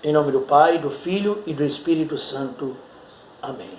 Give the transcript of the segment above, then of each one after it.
Em nome do Pai, do Filho e do Espírito Santo. Amém.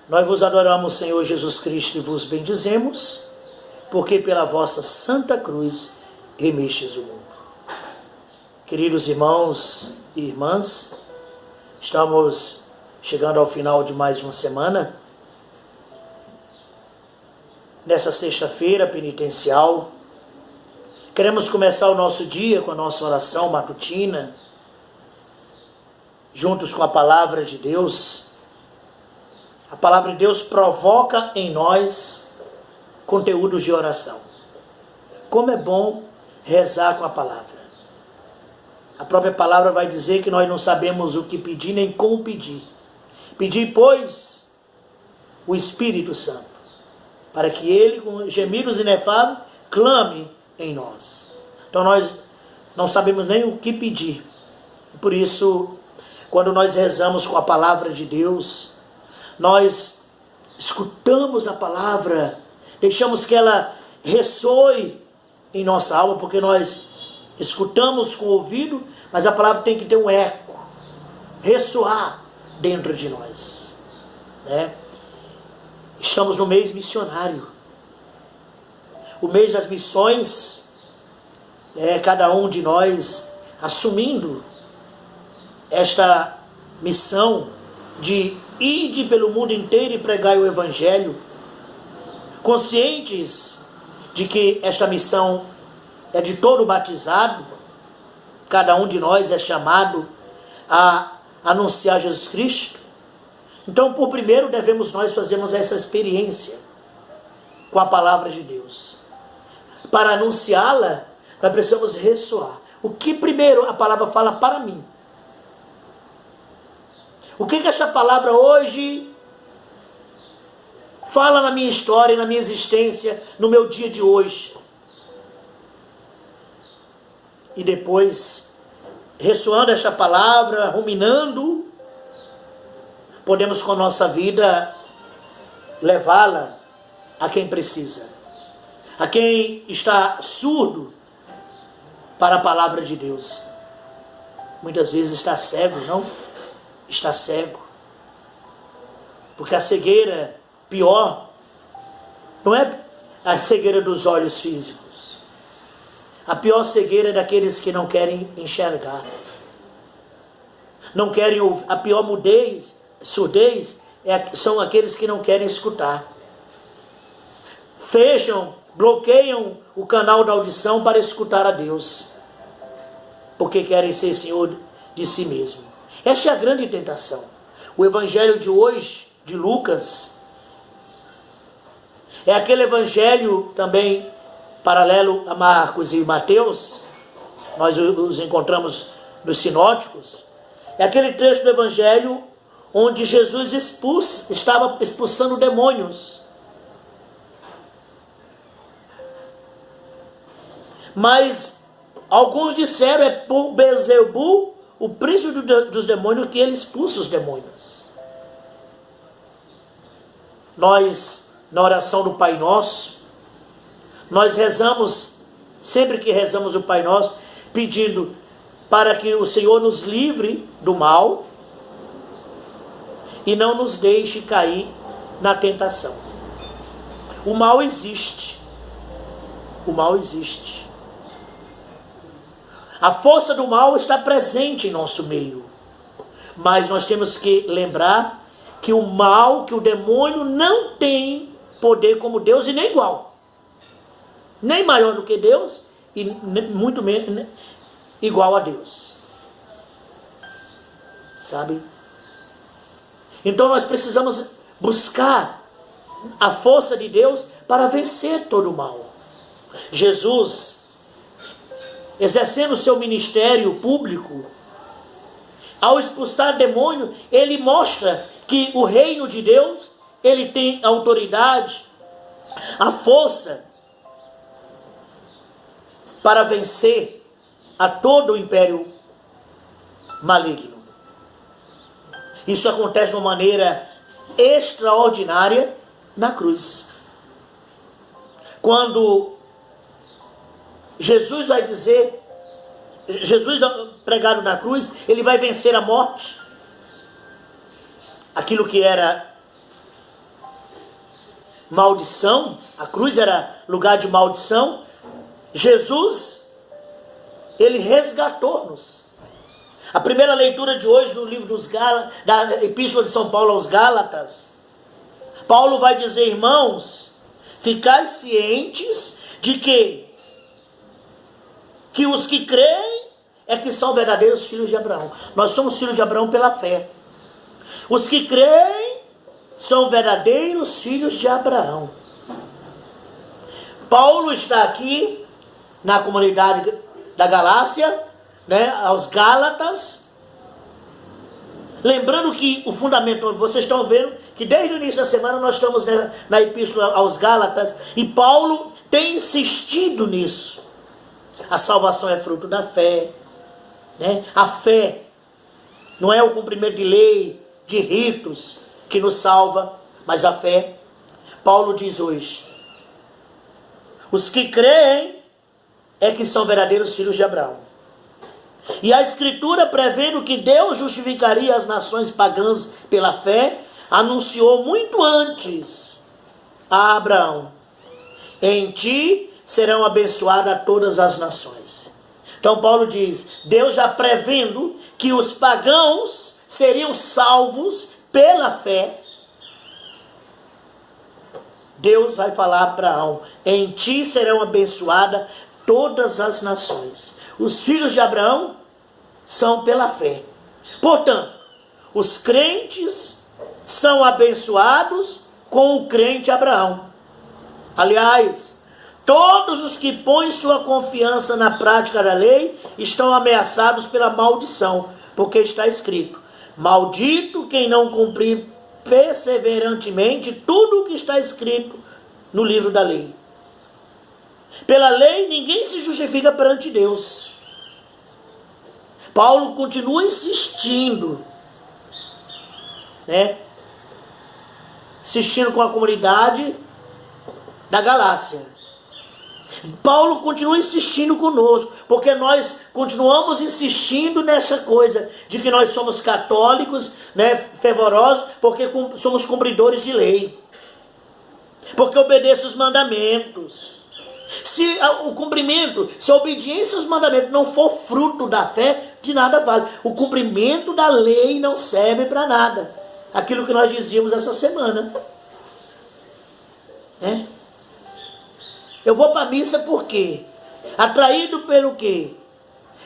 Nós vos adoramos, Senhor Jesus Cristo, e vos bendizemos, porque pela vossa santa cruz remistes o mundo. Queridos irmãos e irmãs, estamos chegando ao final de mais uma semana. Nessa sexta-feira penitencial, queremos começar o nosso dia com a nossa oração matutina, juntos com a palavra de Deus. A palavra de Deus provoca em nós conteúdos de oração. Como é bom rezar com a palavra. A própria palavra vai dizer que nós não sabemos o que pedir nem como pedir. Pedir, pois, o Espírito Santo, para que ele, com gemidos inefáveis, clame em nós. Então nós não sabemos nem o que pedir. Por isso, quando nós rezamos com a palavra de Deus, nós escutamos a palavra, deixamos que ela ressoe em nossa alma, porque nós escutamos com o ouvido, mas a palavra tem que ter um eco, ressoar dentro de nós, né? Estamos no mês missionário, o mês das missões, cada um de nós assumindo esta missão de ir pelo mundo inteiro e pregar o Evangelho, conscientes de que esta missão é de todo batizado, cada um de nós é chamado a anunciar Jesus Cristo. Então, por primeiro, devemos nós fazermos essa experiência com a palavra de Deus. Para anunciá-la, nós precisamos ressoar. O que primeiro a palavra fala para mim? O que essa palavra hoje fala na minha história, na minha existência, no meu dia de hoje? E depois, ressoando esta palavra, ruminando, podemos com a nossa vida levá-la a quem precisa, a quem está surdo para a palavra de Deus. Muitas vezes está cego, não? Está cego. Porque a cegueira pior não é a cegueira dos olhos físicos. A pior cegueira é daqueles que não querem enxergar. Não querem ouvir. A pior surdez são aqueles que não querem escutar. Fecham, bloqueiam o canal da audição para escutar a Deus, porque querem ser senhor de si mesmo. Esta é a grande tentação. O evangelho de hoje, de Lucas, é aquele evangelho também paralelo a Marcos e Mateus. Nós os encontramos nos sinóticos. É aquele trecho do evangelho onde Jesus estava expulsando demônios. Mas alguns disseram é por Beelzebul, o príncipe dos demônios, que ele expulsa os demônios. Nós, na oração do Pai Nosso, nós rezamos, sempre que rezamos o Pai Nosso, pedindo para que o Senhor nos livre do mal e não nos deixe cair na tentação. O mal existe. O mal existe. A força do mal está presente em nosso meio. Mas nós temos que lembrar que o mal, que o demônio não tem poder como Deus e nem igual. Nem maior do que Deus e muito menos igual a Deus. Sabe? Então nós precisamos buscar a força de Deus para vencer todo o mal. Jesus, exercendo o seu ministério público, ao expulsar demônio, ele mostra que o reino de Deus, ele tem a autoridade, a força para vencer a todo o império maligno. Isso acontece de uma maneira extraordinária na cruz. Quando Jesus vai dizer Jesus pregado na cruz, ele vai vencer a morte. Aquilo que era maldição, a cruz era lugar de maldição. Jesus, ele resgatou-nos. A primeira leitura de hoje do livro da Epístola de São Paulo aos Gálatas, Paulo vai dizer: irmãos, ficai cientes de que os que creem é que são verdadeiros filhos de Abraão. Nós somos filhos de Abraão pela fé. Os que creem são verdadeiros filhos de Abraão. Paulo está aqui na comunidade da Galácia, né, aos Gálatas, lembrando que o fundamento, vocês estão vendo que desde o início da semana nós estamos na Epístola aos Gálatas, e Paulo tem insistido nisso. A salvação é fruto da fé, né? A fé não é o cumprimento de lei, de ritos que nos salva, mas a fé. Paulo diz hoje: os que creem é que são verdadeiros filhos de Abraão. E a Escritura, prevendo que Deus justificaria as nações pagãs pela fé, anunciou muito antes a Abraão: em ti serão abençoadas todas as nações. Então Paulo diz, Deus já prevendo que os pagãos seriam salvos pela fé, Deus vai falar a Abraão: em ti serão abençoadas todas as nações. Os filhos de Abraão são pela fé. Portanto, os crentes são abençoados com o crente Abraão. Aliás, todos os que põem sua confiança na prática da lei estão ameaçados pela maldição, porque está escrito: maldito quem não cumprir perseverantemente tudo o que está escrito no livro da lei. Pela lei ninguém se justifica perante Deus. Paulo continua insistindo, né? Insistindo com a comunidade da Galácia. Paulo continua insistindo conosco, porque nós continuamos insistindo nessa coisa de que nós somos católicos, né, fervorosos, porque somos cumpridores de lei, porque obedeço os mandamentos. Se o cumprimento, se a obediência aos mandamentos não for fruto da fé, de nada vale. O cumprimento da lei não serve para nada. Aquilo que nós dizíamos essa semana, né? Eu vou para a missa por quê? Atraído pelo quê?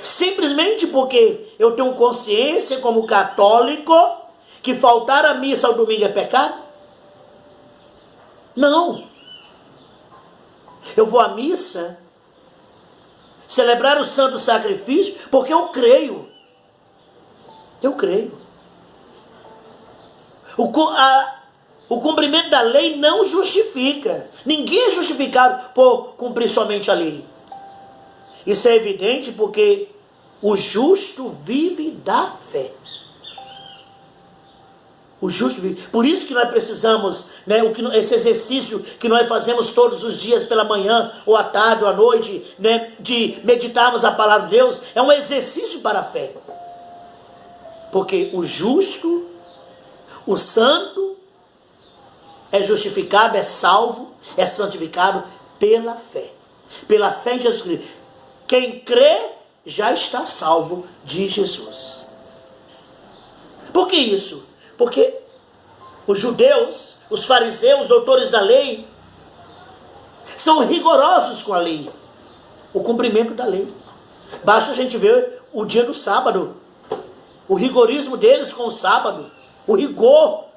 Simplesmente porque eu tenho consciência como católico que faltar a missa ao domingo é pecado? Não. Eu vou à missa celebrar o santo sacrifício porque eu creio. Eu creio. O cumprimento da lei não justifica. Ninguém é justificado por cumprir somente a lei. Isso é evidente porque o justo vive da fé. O justo vive. Por isso que nós precisamos, né, esse exercício que nós fazemos todos os dias pela manhã, ou à tarde, ou à noite, né, de meditarmos a palavra de Deus, é um exercício para a fé. Porque o justo, o santo, é justificado, é salvo, é santificado pela fé. Pela fé em Jesus Cristo. Quem crê já está salvo de Jesus. Por que isso? Porque os judeus, os fariseus, os doutores da lei, são rigorosos com a lei. O cumprimento da lei. Basta a gente ver o dia do sábado. O rigorismo deles com o sábado. O rigor.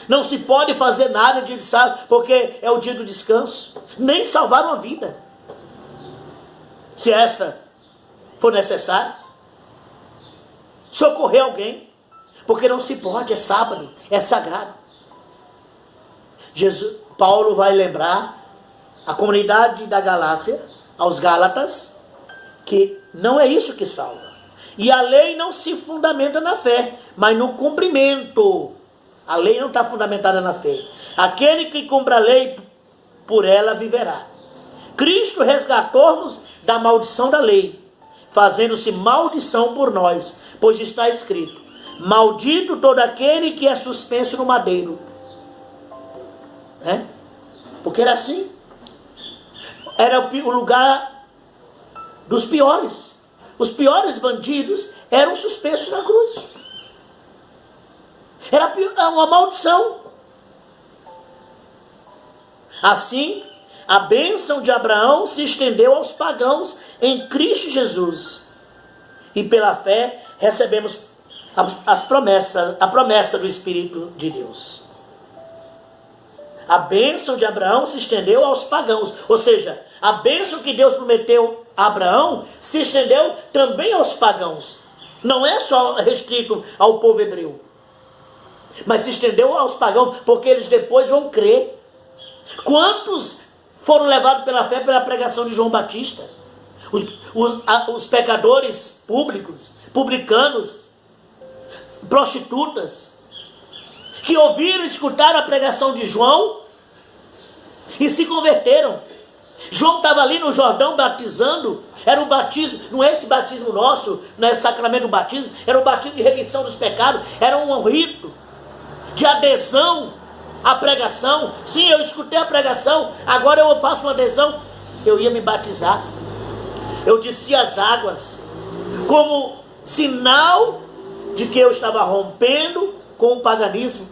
Não se pode fazer nada de sábado, porque é o dia do descanso. Nem salvar uma vida, se esta for necessária. Socorrer alguém, porque não se pode, é sábado, é sagrado. Paulo vai lembrar a comunidade da Galácia, aos Gálatas, que não é isso que salva. E a lei não se fundamenta na fé, mas no cumprimento. A lei não está fundamentada na fé. Aquele que cumpre a lei, por ela viverá. Cristo resgatou-nos da maldição da lei, fazendo-se maldição por nós, pois está escrito: maldito todo aquele que é suspenso no madeiro. Porque era assim. Era o lugar dos piores. Os piores bandidos eram suspensos na cruz. Era uma maldição. Assim, a bênção de Abraão se estendeu aos pagãos em Cristo Jesus. E pela fé recebemos a promessa do Espírito de Deus. A bênção de Abraão se estendeu aos pagãos. Ou seja, a bênção que Deus prometeu a Abraão se estendeu também aos pagãos. Não é só restrito ao povo hebreu, mas se estendeu aos pagãos, porque eles depois vão crer. Quantos foram levados pela fé pela pregação de João Batista? Os pecadores públicos, publicanos, prostitutas, que ouviram e escutaram a pregação de João e se converteram. João estava ali no Jordão batizando. Era o batismo, não é esse batismo nosso, não é o sacramento do batismo, era o batismo de remissão dos pecados, era um rito de adesão à pregação. Sim, eu escutei a pregação, agora eu faço uma adesão. Eu ia me batizar, eu descia as águas, como sinal de que eu estava rompendo com o paganismo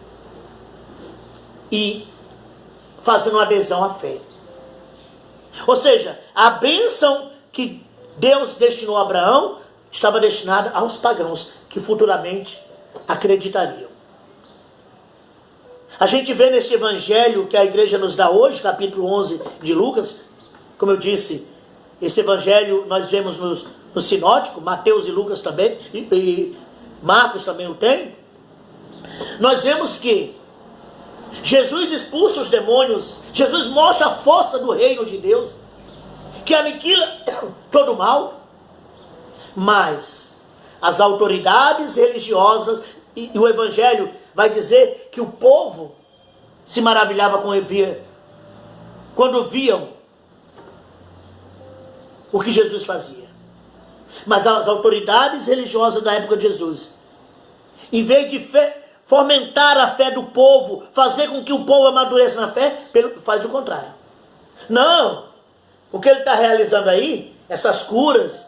e fazendo uma adesão à fé. Ou seja, a bênção que Deus destinou a Abraão estava destinada aos pagãos que futuramente acreditariam. A gente vê neste evangelho que a igreja nos dá hoje, capítulo 11 de Lucas, como eu disse, esse evangelho nós vemos no sinótico, Mateus e Lucas também, e Marcos também o tem. Nós vemos que Jesus expulsa os demônios, Jesus mostra a força do reino de Deus, que aniquila todo o mal, mas as autoridades religiosas, e o evangelho vai dizer que o povo se maravilhava quando viam o que Jesus fazia. Mas as autoridades religiosas da época de Jesus, em vez de fomentar a fé do povo, fazer com que o povo amadureça na fé, faz o contrário. Não! O que ele está realizando aí, essas curas,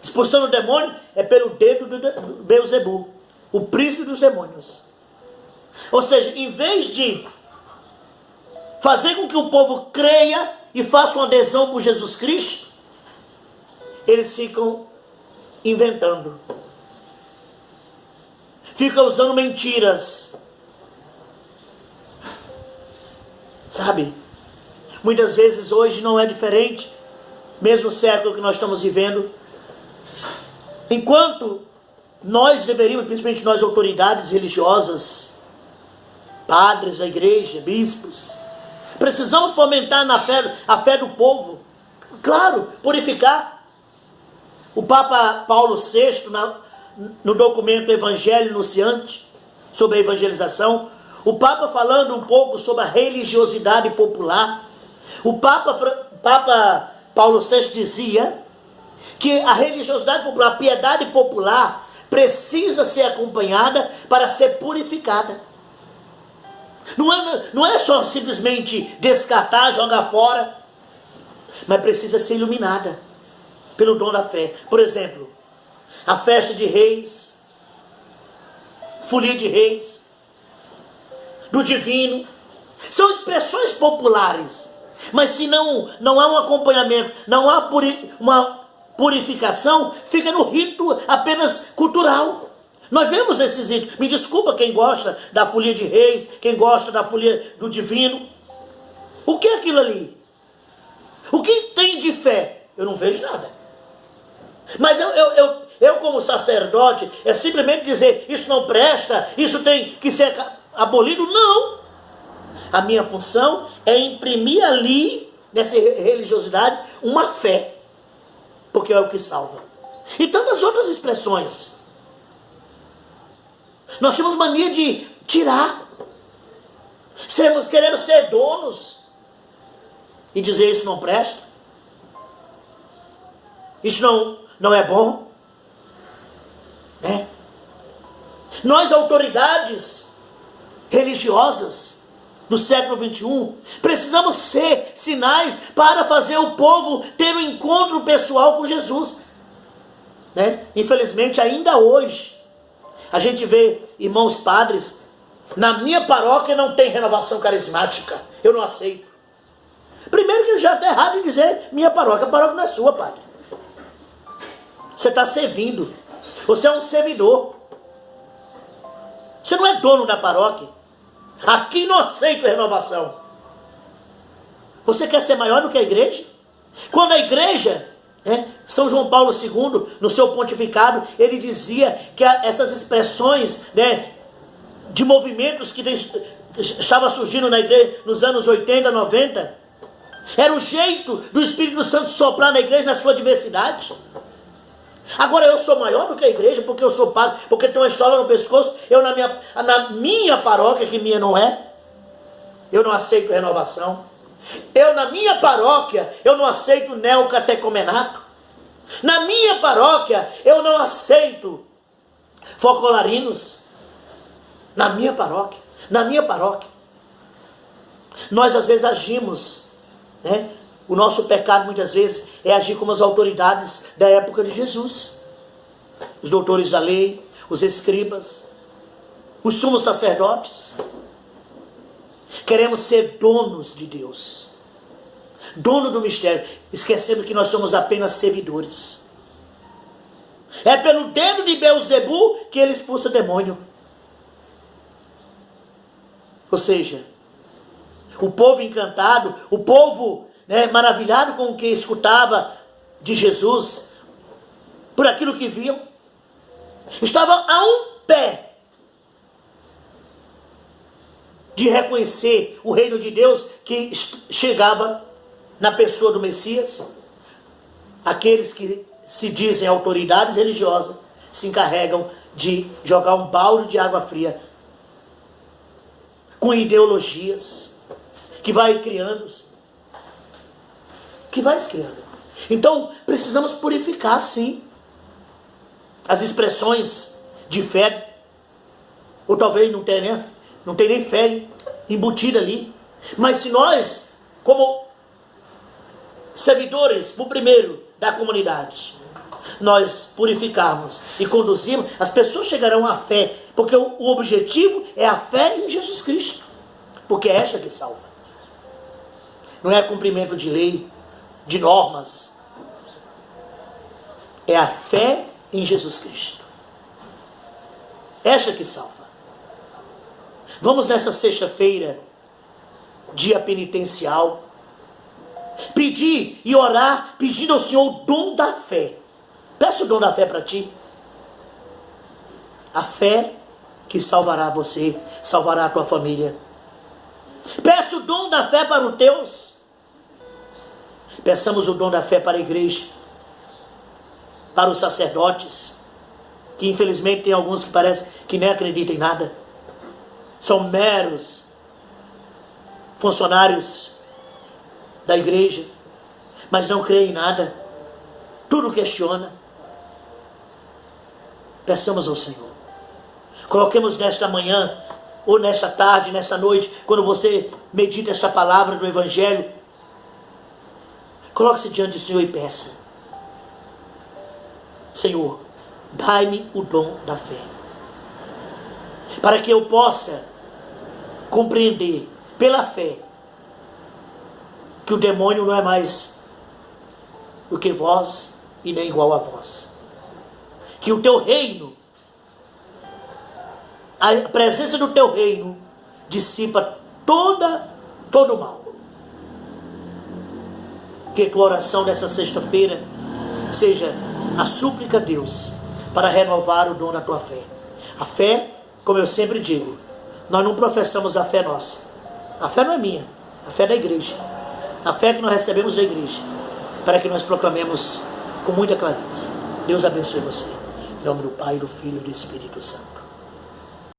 expulsando o demônio, é pelo dedo do Beelzebu, o príncipe dos demônios. Ou seja, em vez de fazer com que o povo creia e faça uma adesão por Jesus Cristo, eles ficam inventando. Ficam usando mentiras. Sabe? Muitas vezes hoje não é diferente, mesmo o século que nós estamos vivendo. Enquanto nós deveríamos, principalmente nós autoridades religiosas, padres da igreja, bispos, precisamos fomentar a fé do povo. Claro, purificar. O Papa Paulo VI, no documento Evangelho Nunciante, sobre a evangelização, o Papa falando um pouco sobre a religiosidade popular, o Papa Paulo VI dizia que a religiosidade popular, a piedade popular, precisa ser acompanhada para ser purificada. Não é só simplesmente descartar, jogar fora, mas precisa ser iluminada pelo dom da fé. Por exemplo, a festa de reis, folia de reis, do divino, são expressões populares, mas se não há um acompanhamento, não há uma purificação, fica no rito apenas cultural. Nós vemos esses ritos. Me desculpa quem gosta da folia de reis, quem gosta da folia do divino. O que é aquilo ali? O que tem de fé? Eu não vejo nada. Mas eu como sacerdote, é simplesmente dizer, isso não presta, isso tem que ser abolido? Não. A minha função é imprimir ali, nessa religiosidade, uma fé. Porque é o que salva. E tantas outras expressões. Nós temos mania de tirar. Queremos ser donos. E dizer isso não presta. Isso não é bom? Né? Nós, autoridades religiosas do século XXI, precisamos ser sinais para fazer o povo ter um encontro pessoal com Jesus. Né? Infelizmente, ainda hoje, a gente vê irmãos padres, na minha paróquia não tem renovação carismática, eu não aceito. Primeiro que já está errado em dizer minha paróquia, a paróquia não é sua, padre. Você está servindo, você é um servidor. Você não é dono da paróquia. Aqui não aceito renovação. Você quer ser maior do que a igreja? Quando a igreja, São João Paulo II, no seu pontificado, ele dizia que essas expressões, de movimentos que estavam surgindo na igreja nos anos 80, 90, era o jeito do Espírito Santo soprar na igreja na sua diversidade. Agora eu sou maior do que a igreja porque eu sou padre, porque tem uma estola no pescoço. Eu na minha paróquia, que minha não é, eu não aceito renovação. Eu na minha paróquia, eu não aceito neocatecomenato. Na minha paróquia, eu não aceito focolarinos. Na minha paróquia. Nós às vezes agimos, O nosso pecado muitas vezes é agir como as autoridades da época de Jesus. Os doutores da lei, os escribas, os sumos sacerdotes. Queremos ser donos de Deus. Dono do mistério, esquecendo que nós somos apenas servidores. É pelo dedo de Beelzebu que ele expulsa demônio. Ou seja, o povo encantado, o povo maravilhado com o que escutava de Jesus, por aquilo que viam, estavam a um pé de reconhecer o reino de Deus que chegava na pessoa do Messias. Aqueles que se dizem autoridades religiosas se encarregam de jogar um balde de água fria com ideologias que vai criando. Então, precisamos purificar, sim, as expressões de fé, ou talvez não tenha nem fé embutida ali. Mas se nós, como servidores, por primeiro, da comunidade, nós purificarmos e conduzirmos, as pessoas chegarão à fé, porque o objetivo é a fé em Jesus Cristo, porque é esta que salva. Não é cumprimento de lei, de normas. É a fé em Jesus Cristo. Esta que salva. Vamos nessa sexta-feira, dia penitencial, pedir e orar, pedindo ao Senhor o dom da fé. Peça o dom da fé para ti. A fé que salvará você, salvará a tua família. Peça o dom da fé para os teus. Peçamos o dom da fé para a igreja, para os sacerdotes, que infelizmente tem alguns que parecem que nem acreditam em nada. São meros funcionários da igreja, mas não creem em nada. Tudo questiona. Peçamos ao Senhor. Coloquemos nesta manhã, ou nesta tarde, nesta noite, quando você medita esta palavra do Evangelho, coloque-se diante do Senhor e peça: Senhor, dai-me o dom da fé, para que eu possa compreender pela fé que o demônio não é mais do que vós e nem igual a vós. Que o teu reino, a presença do teu reino dissipa todo o mal. Que tua oração dessa sexta-feira seja a súplica a Deus para renovar o dom da tua fé. A fé, como eu sempre digo, nós não professamos a fé nossa. A fé não é minha, a fé é da igreja. A fé que nós recebemos da igreja, para que nós proclamemos com muita clareza. Deus abençoe você. Em nome do Pai, do Filho e do Espírito Santo.